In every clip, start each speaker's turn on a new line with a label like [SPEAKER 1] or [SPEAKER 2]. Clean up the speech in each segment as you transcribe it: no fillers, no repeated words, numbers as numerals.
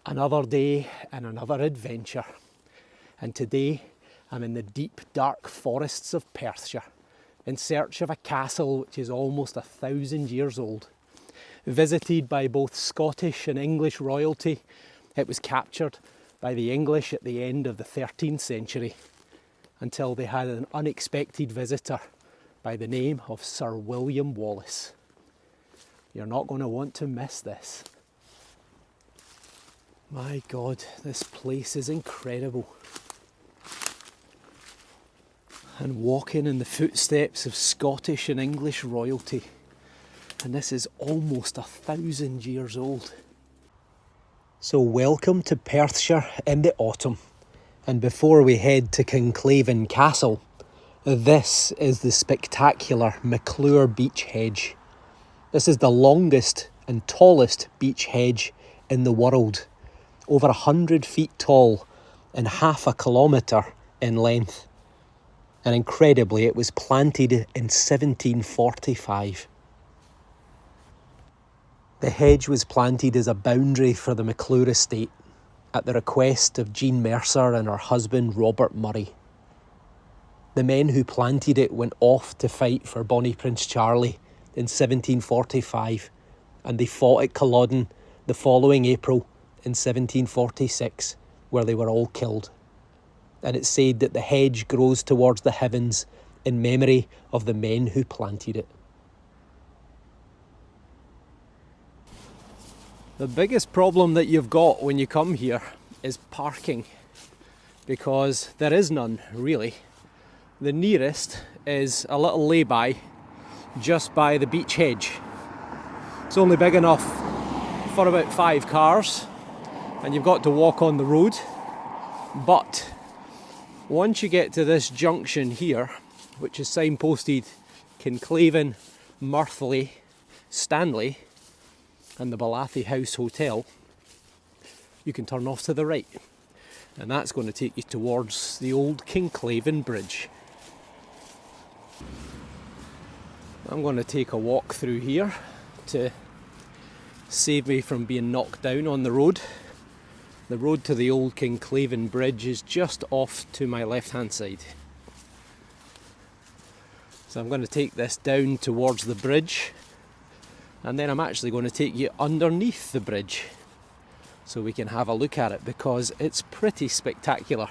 [SPEAKER 1] Another day and another adventure, and today I'm in the deep dark forests of Perthshire in search of a castle which is almost 1,000 years old. Visited by both Scottish and English royalty, it was captured by the English at the end of the 13th century until they had an unexpected visitor by the name of Sir William Wallace. You're not going to want to miss this. My God, this place is incredible. And walking in the footsteps of Scottish and English royalty. And this is almost 1,000 years old. So welcome to Perthshire in the autumn. And before we head to Kinclaven Castle, this is the spectacular Meikleour beech hedge. This is the longest and tallest beech hedge in the world. Over 100 feet tall and half a kilometre in length. And incredibly, it was planted in 1745. The hedge was planted as a boundary for the Meikleour estate at the request of Jean Mercer and her husband Robert Murray. The men who planted it went off to fight for Bonnie Prince Charlie in 1745, and they fought at Culloden the following April in 1746, where they were all killed. And it's said that the hedge grows towards the heavens in memory of the men who planted it. The biggest problem that you've got when you come here is parking, because there is none really. The nearest is a little lay-by just by the beech hedge. It's only big enough for about 5 cars, and you've got to walk on the road. But once you get to this junction here, which is signposted Kinclaven, Murthly, Stanley and the Ballathi House Hotel, you can turn off to the right, and that's going to take you towards the old Kinclaven Bridge. I'm going to take a walk through here to save me from being knocked down on the road. The road to the old Kinclaven Bridge is just off to my left hand side. So I'm going to take this down towards the bridge, and then I'm actually going to take you underneath the bridge so we can have a look at it, because it's pretty spectacular.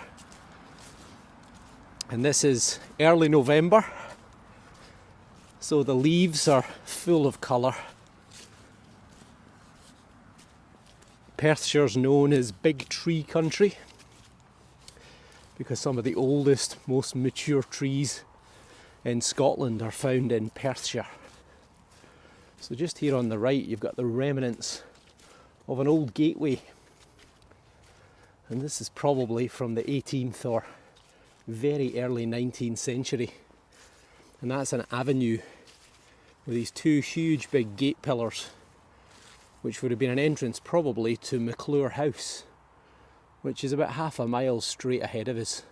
[SPEAKER 1] And this is early November, so the leaves are full of colour. Perthshire's known as big tree country because some of the oldest, most mature trees in Scotland are found in Perthshire. So just here on the right you've got the remnants of an old gateway, and this is probably from the 18th or very early 19th century, and that's an avenue with these 2 huge big gate pillars, which would have been an entrance probably to Meikleour House, which is about half a mile straight ahead of us.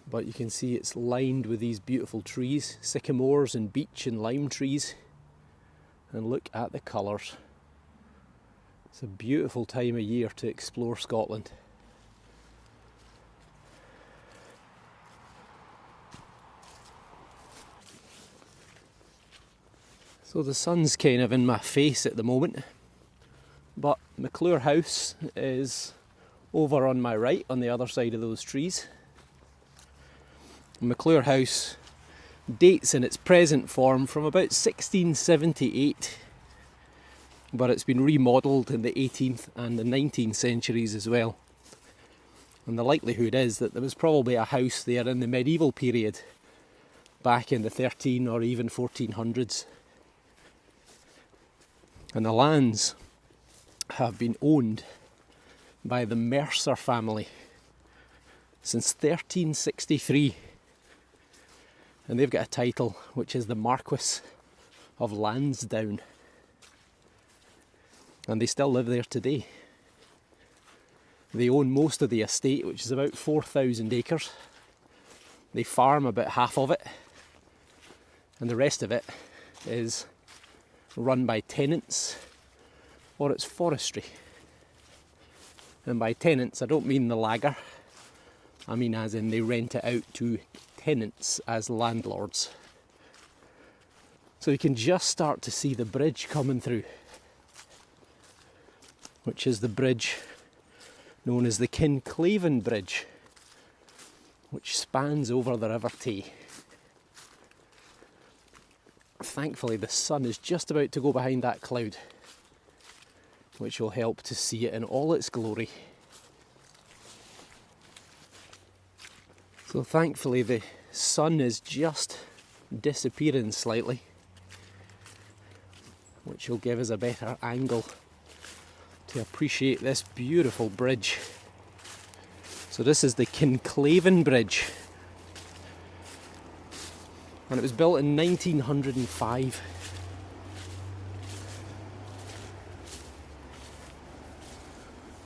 [SPEAKER 1] But you can see it's lined with these beautiful trees, sycamores and beech and lime trees. And look at the colours. It's a beautiful time of year to explore Scotland. So the sun's kind of in my face at the moment, but Meikleour House is over on my right, on the other side of those trees. Meikleour House dates in its present form from about 1678, but it's been remodelled in the 18th and the 19th centuries as well. And the likelihood is that there was probably a house there in the medieval period, back in the 13 or even 1400s. And the lands have been owned by the Mercer family since 1363. And they've got a title which is the Marquis of Lansdowne. And they still live there today. They own most of the estate, which is about 4,000 acres. They farm about half of it, and the rest of it is run by tenants or it's forestry. And by tenants I don't mean the lager, I mean as in they rent it out to tenants as landlords. So you can just start to see the bridge coming through, which is the bridge known as the Kinclaven Bridge, which spans over the River Tay. Thankfully the sun is just about to go behind that cloud, which will help to see it in all its glory. So thankfully the sun is just disappearing slightly, which will give us a better angle to appreciate this beautiful bridge. So this is the Kinclaven Bridge, and it was built in 1905.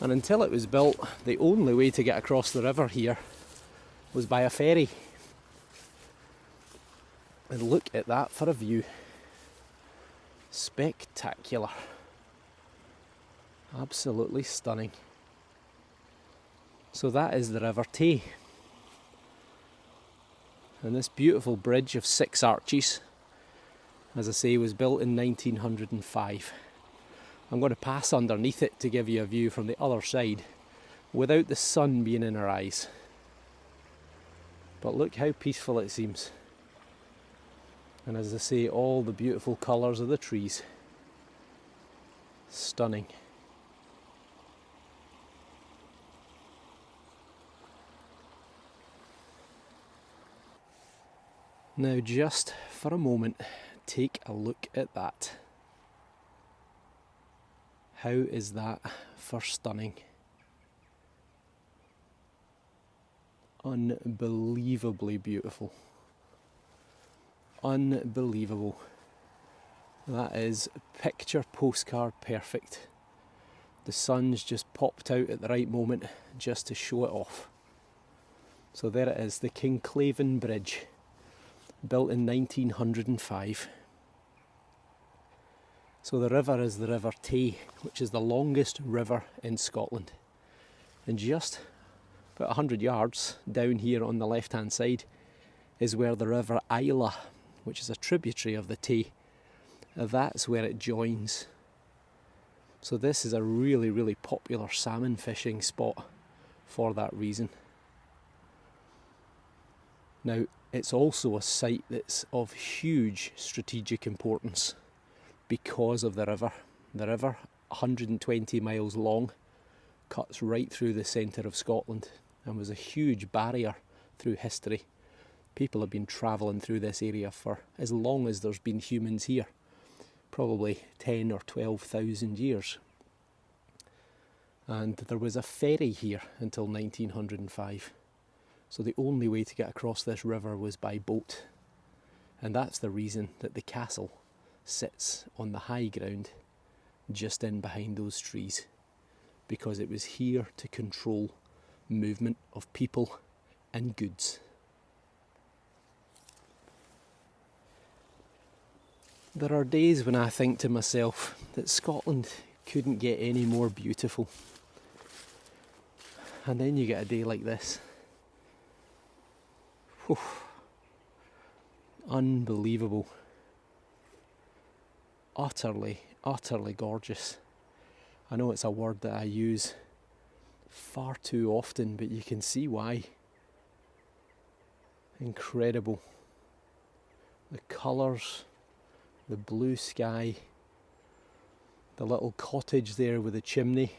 [SPEAKER 1] And until it was built, the only way to get across the river here was by a ferry. And look at that for a view. Spectacular. Absolutely stunning. So that is the River Tay. And this beautiful bridge of 6 arches, as I say, was built in 1905. I'm going to pass underneath it to give you a view from the other side without the sun being in our eyes. But look how peaceful it seems. And as I say, all the beautiful colours of the trees. Stunning. Now just for a moment, take a look at that. How is that for stunning? Unbelievably beautiful. Unbelievable. That is picture postcard perfect. The sun's just popped out at the right moment just to show it off. So there it is, the Kinclaven Bridge, built in 1905. So the river is the River Tay, which is the longest river in Scotland. And just about 100 yards down here on the left hand side is where the River Isla, which is a tributary of the Tay, that's where it joins. So this is a really, really popular salmon fishing spot for that reason. Now, it's also a site that's of huge strategic importance because of the river. The river, 120 miles long, cuts right through the centre of Scotland and was a huge barrier through history. People have been travelling through this area for as long as there's been humans here, probably 10 or 12,000 years. And there was a ferry here until 1905. So the only way to get across this river was by boat. And that's the reason that the castle sits on the high ground just in behind those trees, because it was here to control movement of people and goods. There are days when I think to myself that Scotland couldn't get any more beautiful. And then you get a day like this. Whew. Unbelievable. Utterly, utterly gorgeous. I know it's a word that I use far too often, but you can see why. Incredible. The colours, the blue sky, the little cottage there with a chimney.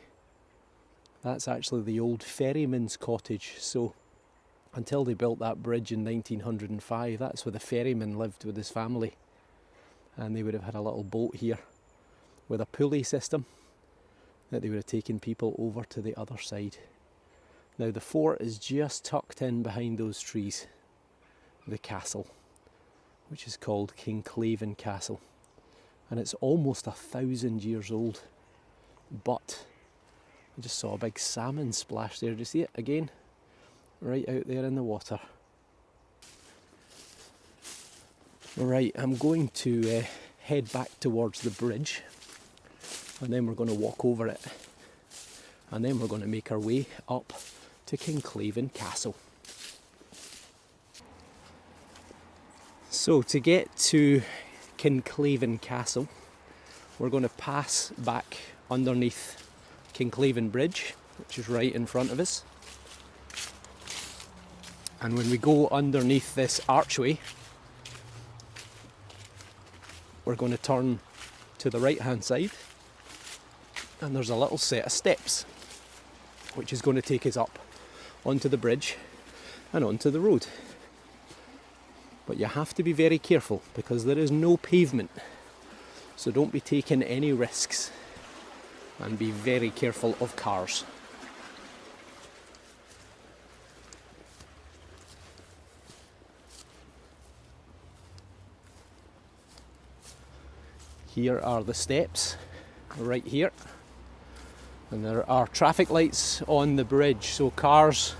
[SPEAKER 1] That's actually the old ferryman's cottage. So until they built that bridge in 1905, that's where the ferryman lived with his family. And they would have had a little boat here with a pulley system that they would have taken people over to the other side. Now the fort is just tucked in behind those trees, the castle, which is called Kinclaven Castle. And it's almost 1,000 years old. But I just saw a big salmon splash there. Do you see it again? Right out there in the water. Right, I'm going to head back towards the bridge, and then we're going to walk over it, and then we're going to make our way up to Kinclaven Castle. So to get to Kinclaven Castle, we're going to pass back underneath Kinclaven Bridge, which is right in front of us. And when we go underneath this archway, we're going to turn to the right hand side, and there's a little set of steps which is going to take us up onto the bridge and onto the road. But you have to be very careful because there is no pavement, so don't be taking any risks and be very careful of cars. Here are the steps, right here, and there are traffic lights on the bridge, so cars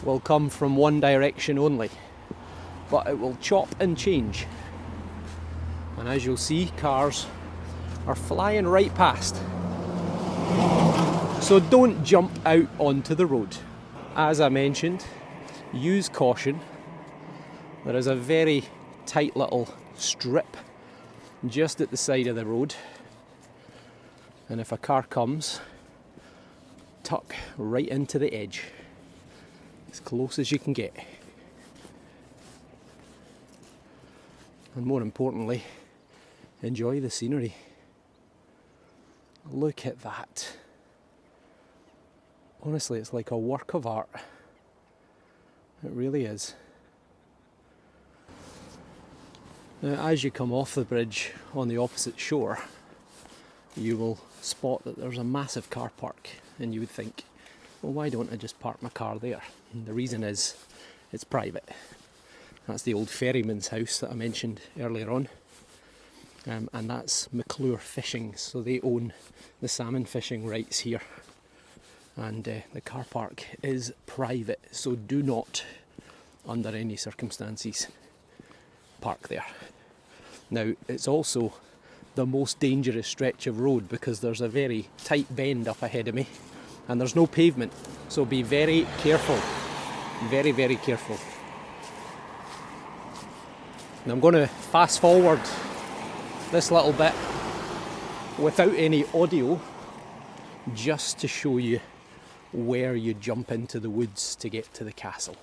[SPEAKER 1] will come from one direction only, but it will chop and change, and as you'll see, cars are flying right past, so don't jump out onto the road. As I mentioned, use caution. There is a very tight little strip just at the side of the road, and if a car comes, tuck right into the edge as close as you can get, and more importantly, enjoy the scenery. Look at that. Honestly, it's like a work of art. It really is. Now, as you come off the bridge on the opposite shore, you will spot that there's a massive car park, and you would think, well, why don't I just park my car there? And the reason is it's private. That's the old ferryman's house that I mentioned earlier on, and that's Meikleour Fishing, so they own the salmon fishing rights here, and the car park is private, so do not, under any circumstances, park there. Now, it's also the most dangerous stretch of road because there's a very tight bend up ahead of me and there's no pavement, so be very careful, very, very careful. And I'm going to fast forward this little bit without any audio just to show you where you jump into the woods to get to the castle.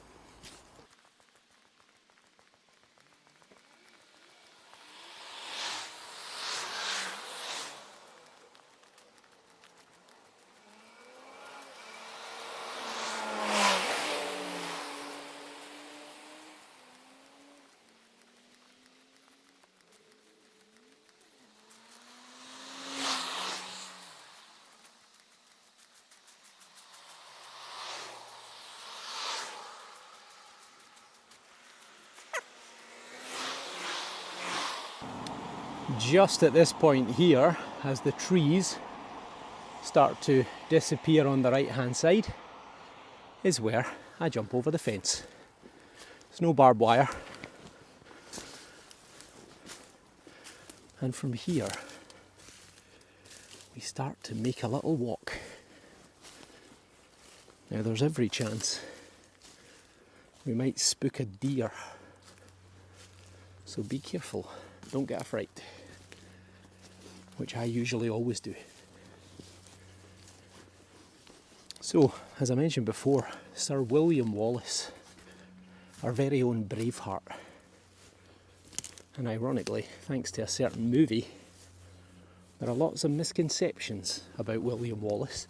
[SPEAKER 1] Just at this point here, as the trees start to disappear on the right hand side, is where I jump over the fence. There's no barbed wire, and from here we start to make a little walk. Now there's every chance we might spook a deer, so be careful, don't get a fright, which I usually always do. So, as I mentioned before, Sir William Wallace, our very own Braveheart, and ironically, thanks to a certain movie, there are lots of misconceptions about William Wallace.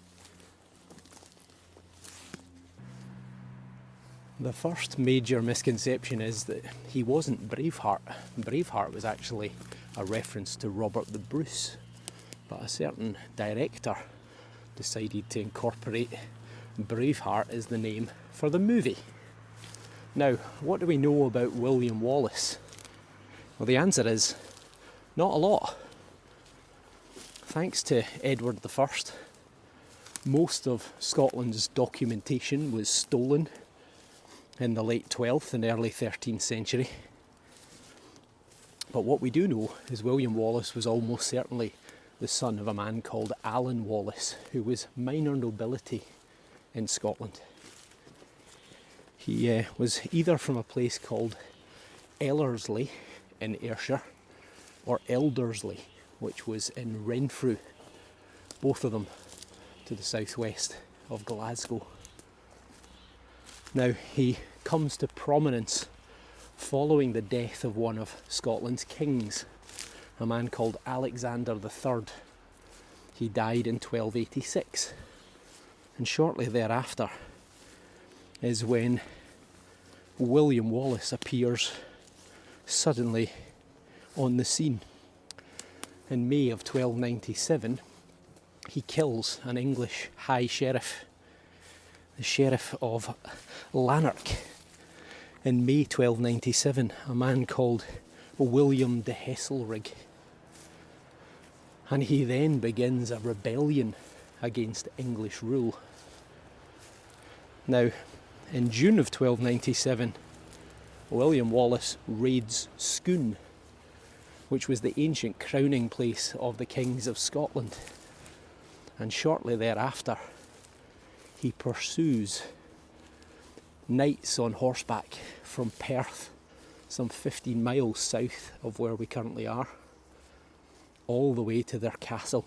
[SPEAKER 1] The first major misconception is that he wasn't Braveheart. Braveheart was actually a reference to Robert the Bruce, but a certain director decided to incorporate Braveheart as the name for the movie. Now, what do we know about William Wallace? Well, the answer is not a lot. Thanks to Edward I, most of Scotland's documentation was stolen in the late 12th and early 13th century. But what we do know is William Wallace was almost certainly the son of a man called Alan Wallace, who was minor nobility in Scotland. He was either from a place called Ellerslie in Ayrshire or Eldersley, which was in Renfrew, both of them to the southwest of Glasgow. Now, he comes to prominence following the death of one of Scotland's kings, a man called Alexander III. He died in 1286, and shortly thereafter is when William Wallace appears suddenly on the scene. In May of 1297, he kills an English high sheriff, the Sheriff of Lanark. In May 1297, a man called William de Heselrigg. And he then begins a rebellion against English rule. Now, in June of 1297, William Wallace raids Scone, which was the ancient crowning place of the kings of Scotland. And shortly thereafter, he pursues knights on horseback from Perth, some 15 miles south of where we currently are, all the way to their castle.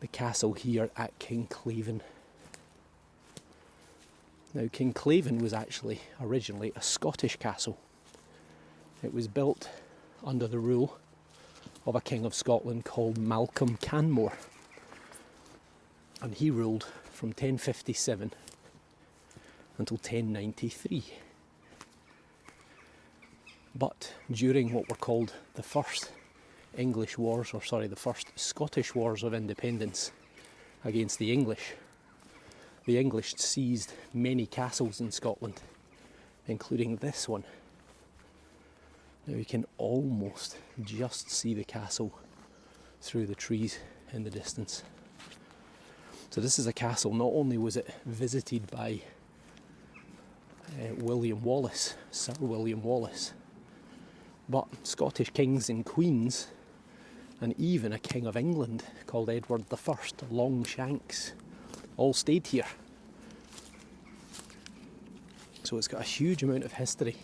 [SPEAKER 1] The castle here at Kinclaven. Now, Kinclaven was actually originally a Scottish castle. It was built under the rule of a king of Scotland called Malcolm Canmore, and he ruled from 1057 until 1093. But during what were called the first the first Scottish Wars of Independence against the English seized many castles in Scotland, including this one. Now you can almost just see the castle through the trees in the distance. So this is a castle. Not only was it visited by William Wallace, Sir William Wallace, but Scottish kings and queens, and even a king of England called Edward I, Longshanks, all stayed here. So it's got a huge amount of history.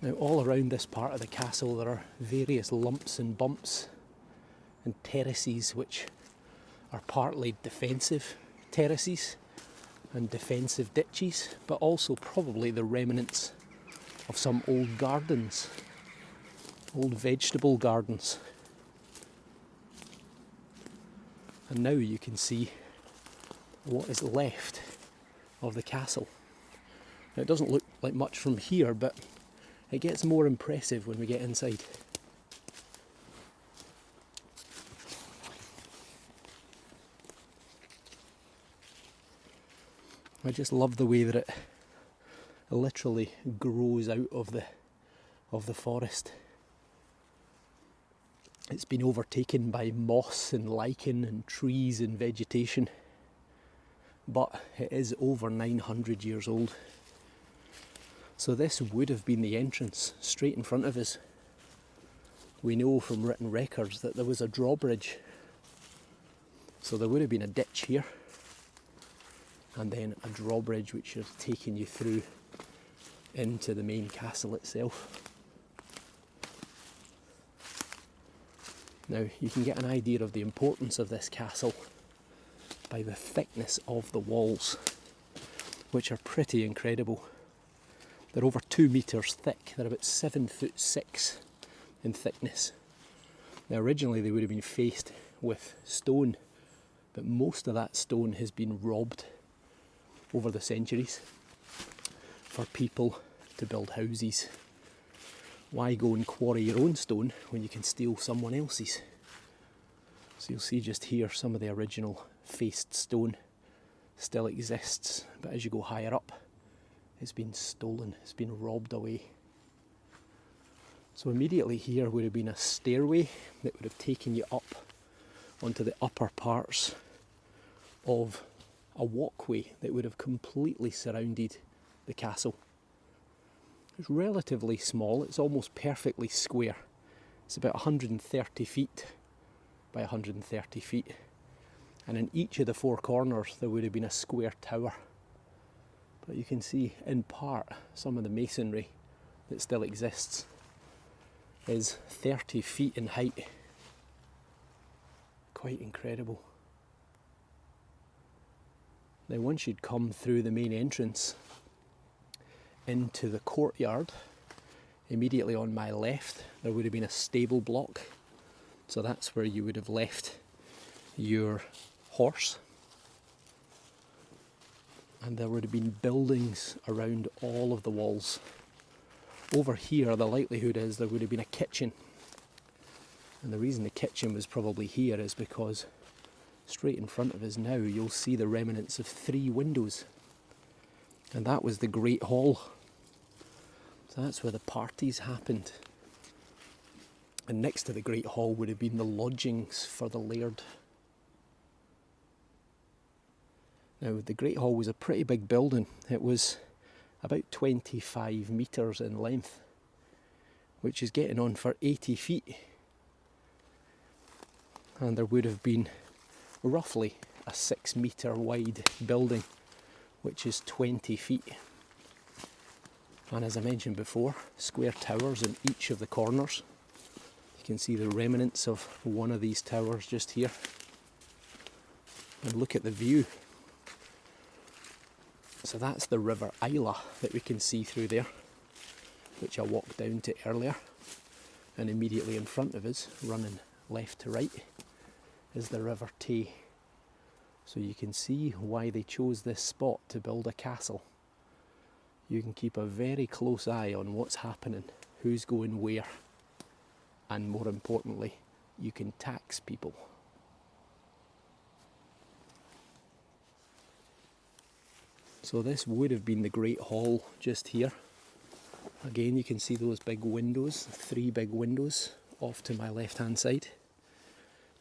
[SPEAKER 1] Now, all around this part of the castle there are various lumps and bumps and terraces which are partly defensive terraces and defensive ditches, but also probably the remnants of some old gardens, old vegetable gardens. And now you can see what is left of the castle. Now, it doesn't look like much from here, but it gets more impressive when we get inside. I just love the way that it literally grows out of the forest. It's been overtaken by moss and lichen and trees and vegetation, but it is over 900 years old. So this would have been the entrance straight in front of us. We know from written records that there was a drawbridge. So there would have been a ditch here, and then a drawbridge which has taken you through into the main castle itself. Now you can get an idea of the importance of this castle by the thickness of the walls, which are pretty incredible. They're over 2 metres thick. They're about 7'6" in thickness. Now originally they would have been faced with stone, but most of that stone has been robbed over the centuries for people to build houses. Why go and quarry your own stone when you can steal someone else's? So you'll see just here some of the original faced stone still exists, but as you go higher up, it's been stolen, it's been robbed away. So immediately here would have been a stairway that would have taken you up onto the upper parts of a walkway that would have completely surrounded the castle. It's relatively small, it's almost perfectly square. It's about 130 feet by 130 feet. And in each of the four corners there would have been a square tower. But you can see in part some of the masonry that still exists is 30 feet in height. Quite incredible. Now once you'd come through the main entrance into the courtyard, immediately on my left there would have been a stable block. So that's where you would have left your horse. And there would have been buildings around all of the walls. Over here the likelihood is there would have been a kitchen. And the reason the kitchen was probably here is because straight in front of us now you'll see the remnants of 3 windows. And that was the Great Hall. So that's where the parties happened. And next to the Great Hall would have been the lodgings for the laird. Now the Great Hall was a pretty big building. It was about 25 metres in length, which is getting on for 80 feet. And there would have been roughly a 6 metre wide building, which is 20 feet. And as I mentioned before, square towers in each of the corners. You can see the remnants of one of these towers just here. And look at the view. So that's the River Isla that we can see through there, which I walked down to earlier. And immediately in front of us, running left to right, is the River Tay. So you can see why they chose this spot to build a castle. You can keep a very close eye on what's happening, who's going where, and more importantly, you can tax people. So this would have been the Great Hall just here. Again, you can see those big windows, 3 big windows off to my left hand side.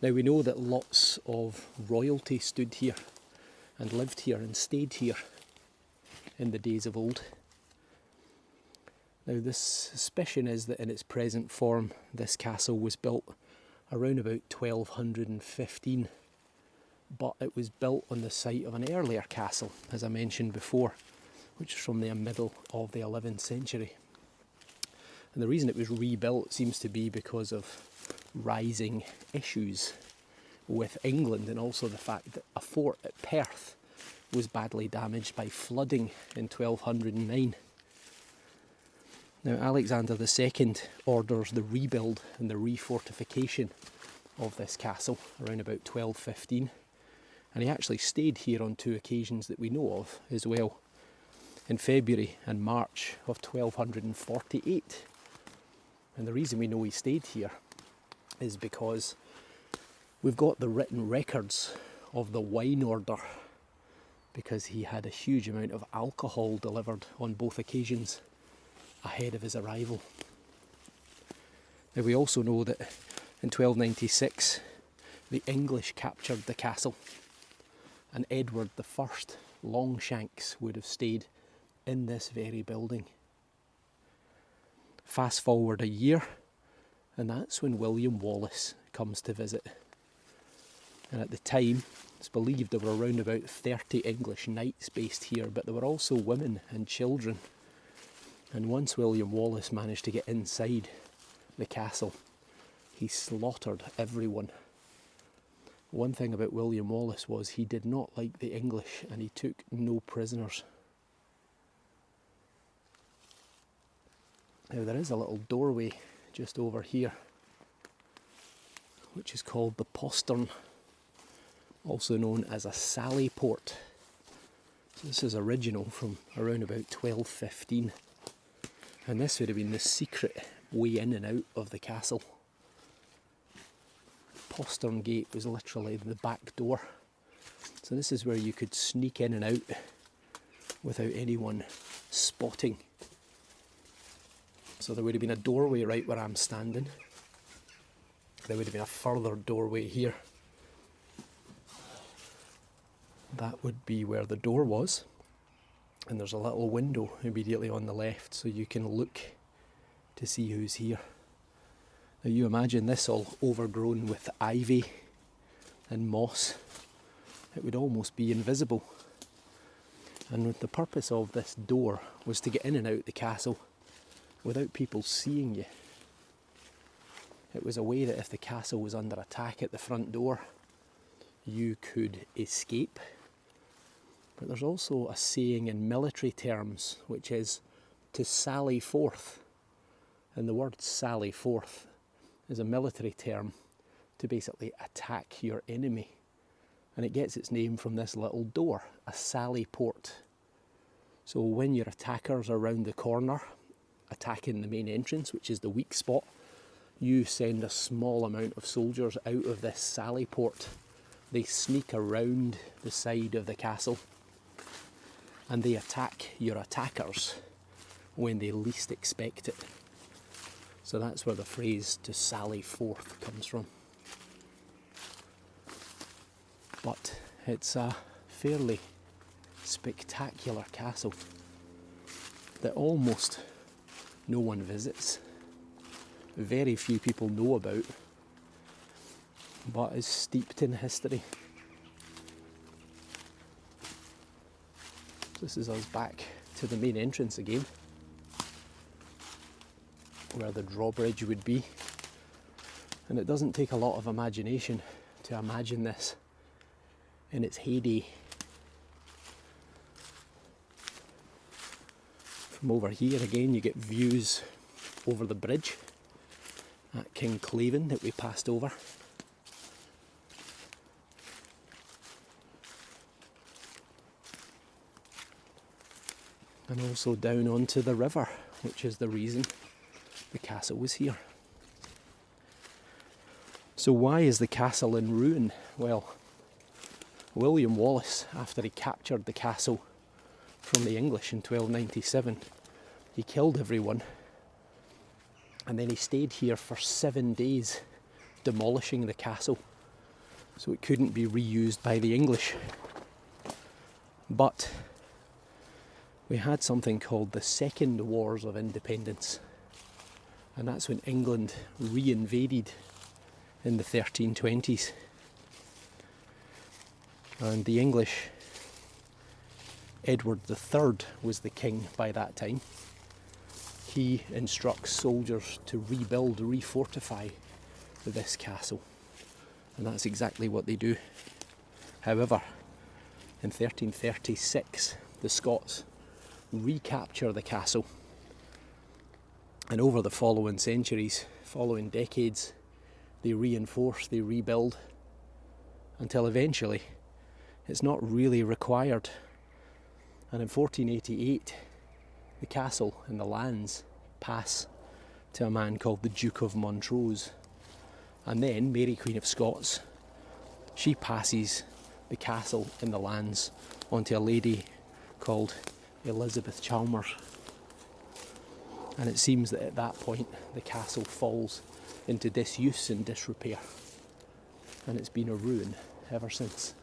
[SPEAKER 1] Now we know that lots of royalty stood here and lived here and stayed here in the days of old. Now the suspicion is that in its present form this castle was built around about 1215, but it was built on the site of an earlier castle, as I mentioned before, which is from the middle of the 11th century. And the reason it was rebuilt seems to be because of rising issues with England, and also the fact that a fort at Perth was badly damaged by flooding in 1209. Now Alexander II orders the rebuild and the refortification of this castle around about 1215, and he actually stayed here on 2 occasions that we know of as well, in February and March of 1248. And the reason we know he stayed here is because we've got the written records of the wine order, because he had a huge amount of alcohol delivered on both occasions ahead of his arrival. Now we also know that in 1296 the English captured the castle, and Edward I Longshanks would have stayed in this very building. Fast forward a year, and that's when William Wallace comes to visit. And at the time, it's believed there were around about 30 English knights based here, but there were also women and children. And once William Wallace managed to get inside the castle, he slaughtered everyone. One thing about William Wallace was he did not like the English, and he took no prisoners. Now there is a little doorway just over here, which is called the postern, also known as a sally port. So this is original from around about 1215, and this would have been the secret way in and out of the castle. Postern gate was literally the back door, so this is where you could sneak in and out without anyone spotting. So there would have been a doorway right where I'm standing. There would have been a further doorway here. that would be where the door was, and there's a little window immediately on the left, so you can look to see who's here. Now you imagine this all overgrown with ivy and moss. It would almost be invisible. And the purpose of this door was to get in and out the castle without people seeing you. It was a way that if the castle was under attack at the front door, you could escape. But there's also a saying in military terms, which is to sally forth. And the word sally forth is a military term to basically attack your enemy. And it gets its name from this little door, a sally port. So when your attackers are round the corner, attacking the main entrance, which is the weak spot, you send a small amount of soldiers out of this sally port. They sneak around the side of the castle and they attack your attackers when they least expect it. So that's where the phrase to sally forth comes from. But it's a fairly spectacular castle that almost no one visits. Very few people know about, but is steeped in history. This is us back to the main entrance again, where the drawbridge would be. And it doesn't take a lot of imagination to imagine this in its heyday. From over here again you get views over the bridge at Kinclaven that we passed over. And also down onto the river, which is the reason the castle was here. So why is the castle in ruin? Well, William Wallace, after he captured the castle from the English in 1297, he killed everyone, and then he stayed here for 7 days demolishing the castle so it couldn't be reused by the English. But we had something called the Second Wars of Independence, and that's when England re-invaded in the 1320s. And the English, Edward III was the king by that time. He instructs soldiers to rebuild, refortify this castle, and that's exactly what they do. However, in 1336, the Scots recapture the castle, and over the following centuries, following decades, they reinforce, they rebuild, until eventually it's not really required. And in 1488, the castle and the lands pass to a man called the Duke of Montrose. And then Mary, Queen of Scots, she passes the castle and the lands onto a lady called Elizabeth Chalmers. And it seems that at that point the castle falls into disuse and disrepair, and it's been a ruin ever since.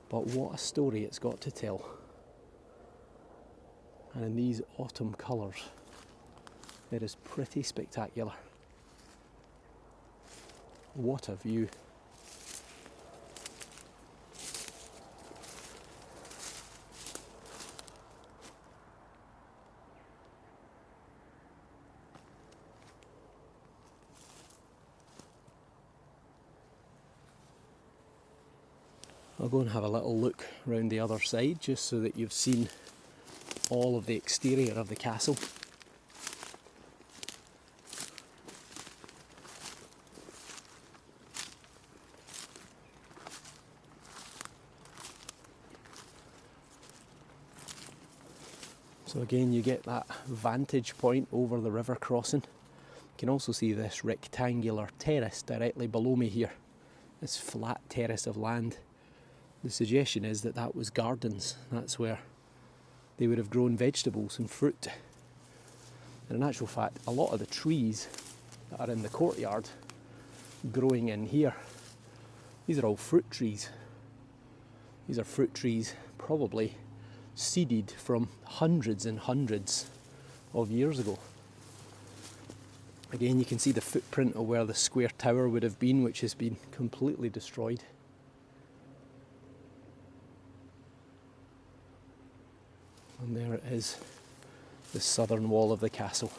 [SPEAKER 1] But what a story it's got to tell. And in these autumn colours, it is pretty spectacular. What a view. I'll go and have a little look round the other side just so that you've seen all of the exterior of the castle. So again, you get that vantage point over the river crossing. You can also see this rectangular terrace directly below me here, this flat terrace of land. The suggestion is that that was gardens. That's where they would have grown vegetables and fruit. And in actual fact, a lot of the trees that are in the courtyard growing in here, these are all fruit trees. These are fruit trees, probably seeded from hundreds and hundreds of years ago. Again, you can see the footprint of where the square tower would have been, which has been completely destroyed. And there it is, the southern wall of the castle.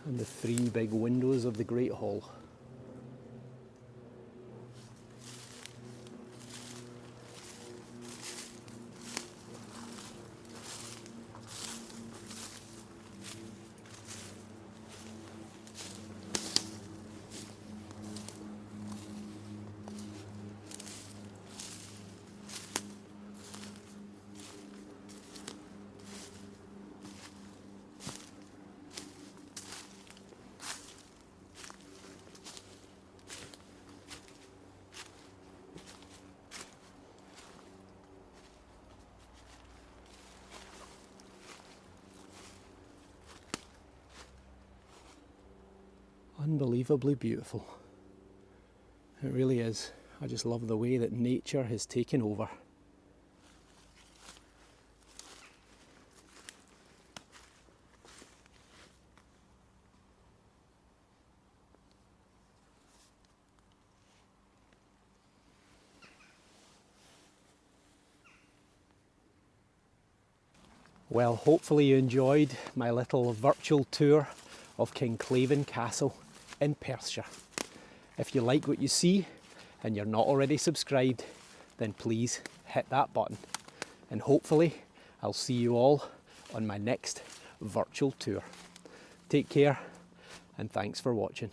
[SPEAKER 1] And the three big windows of the Great Hall. Unbelievably beautiful. It really is. I just love the way that nature has taken over. Well, hopefully you enjoyed my little virtual tour of Kinclaven Castle in Perthshire. If you like what you see and you're not already subscribed, then please hit that button. And hopefully I'll see you all on my next virtual tour. Take care and thanks for watching.